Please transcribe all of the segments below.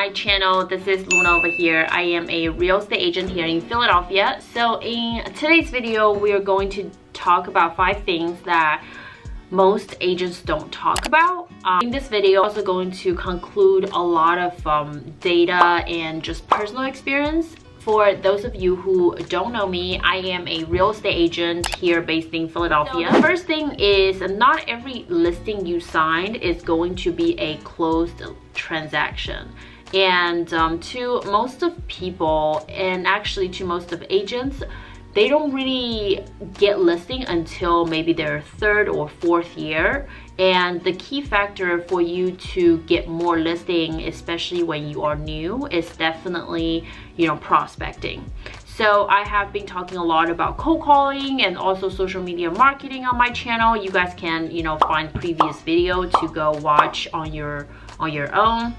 my channel. This is Luna over here. I am a real estate agent here in Philadelphia. So in today's video, we are going to talk about 5 things that most agents don't talk about. In this video, I'm also going to conclude a lot of data and just personal experience. For those of you who don't know me, I am a real estate agent here based in Philadelphia. So the first thing is not every listing you signed is going to be a closed transaction. And to most of people, and actually to most of agents, they don't really get listing until maybe their 3rd or 4th year. And the key factor for you to get more listing, especially when you are new, is definitely, prospecting. So I have been talking a lot about cold calling and also social media marketing on my channel. You guys can, find previous video to go watch on your own.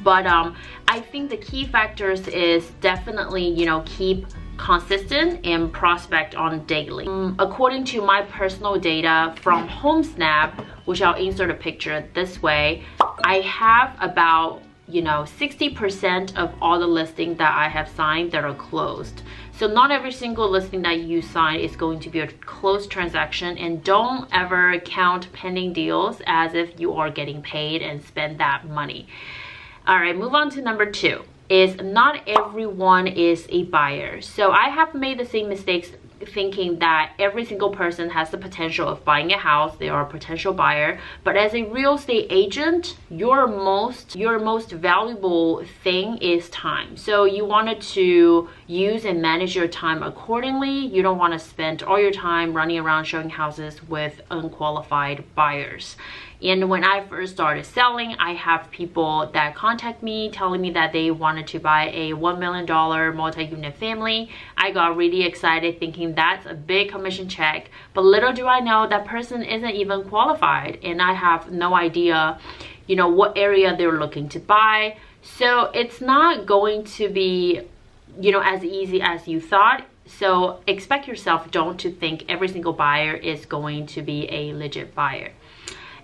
But I think the key factors is definitely, keep consistent and prospect on daily. According to my personal data from HomeSnap, which I'll insert a picture this way, I have about 60% of all the listings that I have signed that are closed. So not every single listing that you sign is going to be a closed transaction, and don't ever count pending deals as if you are getting paid and spend that money. All right, move on to number 2. Is not everyone is a buyer. So I have made the same mistakes thinking that every single person has the potential of buying a house. They are a potential buyer. But as a real estate agent, your most valuable thing is time. So you wanted to use and manage your time accordingly. You don't want to spend all your time running around showing houses with unqualified buyers. And when I first started selling, I have people that contact me telling me that they wanted to buy a $1 million multi-unit family. I got really excited thinking that's a big commission check. But little do I know that person isn't even qualified, and I have no idea, what area they're looking to buy. So it's not going to be, as easy as you thought. So expect yourself don't to think every single buyer is going to be a legit buyer.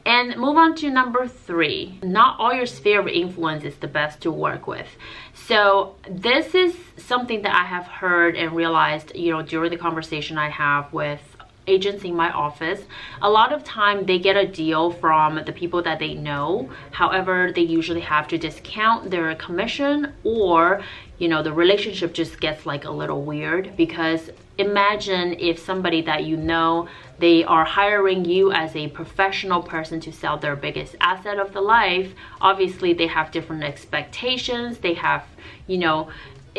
And move on to number 3. Not all your sphere of influence is the best to work with. So this is something that I have heard and realized, during the conversation I have with agents in my office. A lot of time they get a deal from the people that they know. However, they usually have to discount their commission, or the relationship just gets like a little weird, because imagine if somebody that they are hiring you as a professional person to sell their biggest asset of the life. Obviously they have different expectations. They have,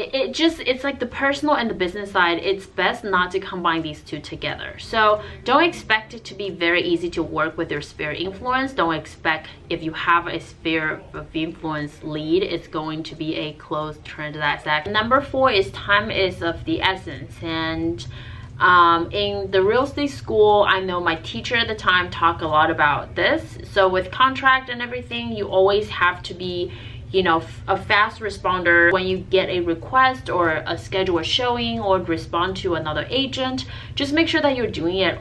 it's like the personal and the business side. It's best not to combine these two together. So don't expect it to be very easy to work with your sphere of influence. Don't expect if you have a sphere of influence lead, it's going to be a closed transaction. Number 4 is time is of the essence. And in the real estate school, I know my teacher at the time talked a lot about this. So with contract and everything, you always have to be a fast responder. When you get a request or a schedule a showing or respond to another agent, just make sure that you're doing it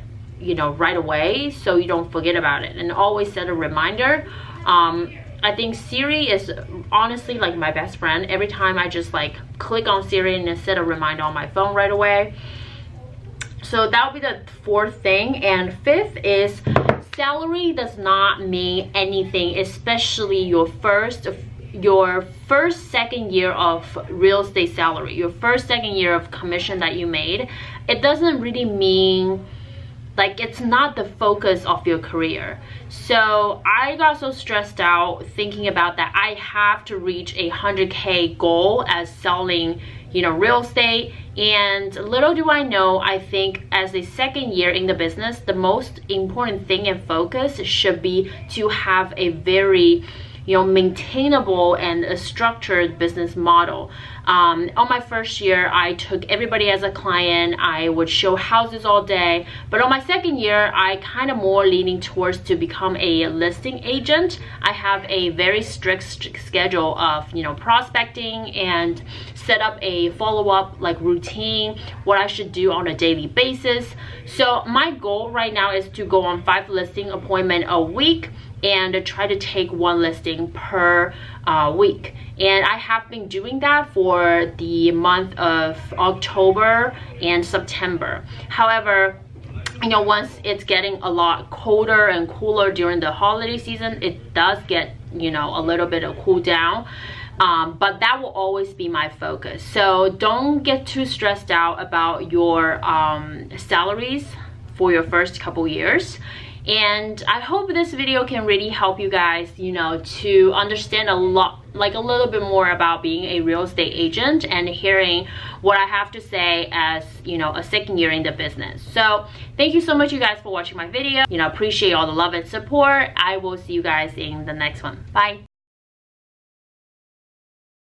right away, so you don't forget about it, and always set a reminder. I think Siri is honestly like my best friend. Every time I just click on Siri and set a reminder on my phone right away. So that would be the 4th thing. And 5th is salary does not mean anything, especially your first 2nd year of real estate salary, your 2nd year of commission that you made. It doesn't really mean, it's not the focus of your career. So I got so stressed out thinking about that I have to reach a 100K goal as selling real estate. And little do I know, I think as a 2nd year in the business, the most important thing and focus should be to have a very maintainable and a structured business model. On my first year, I took everybody as a client. I would show houses all day. But on my 2nd year, I kind of more leaning towards to become a listing agent. I have a very strict schedule of prospecting and set up a follow-up routine, what I should do on a daily basis. So my goal right now is to go on 5 listing appointments a week. and try to take one listing per week. And I have been doing that for the month of October and September. However, you know, once it's getting a lot colder and cooler during the holiday season, it does get, you know, a little bit of cool down. But that will always be my focus. So don't get too stressed out about your salaries for your first couple years. And I hope this video can really help you guys, you know, to understand a little bit more about being a real estate agent and hearing what I have to say as, you know, a second year in the business. So thank you so much, you guys, for watching my video. You know, appreciate all the love and support. I will see you guys in the next one. Bye.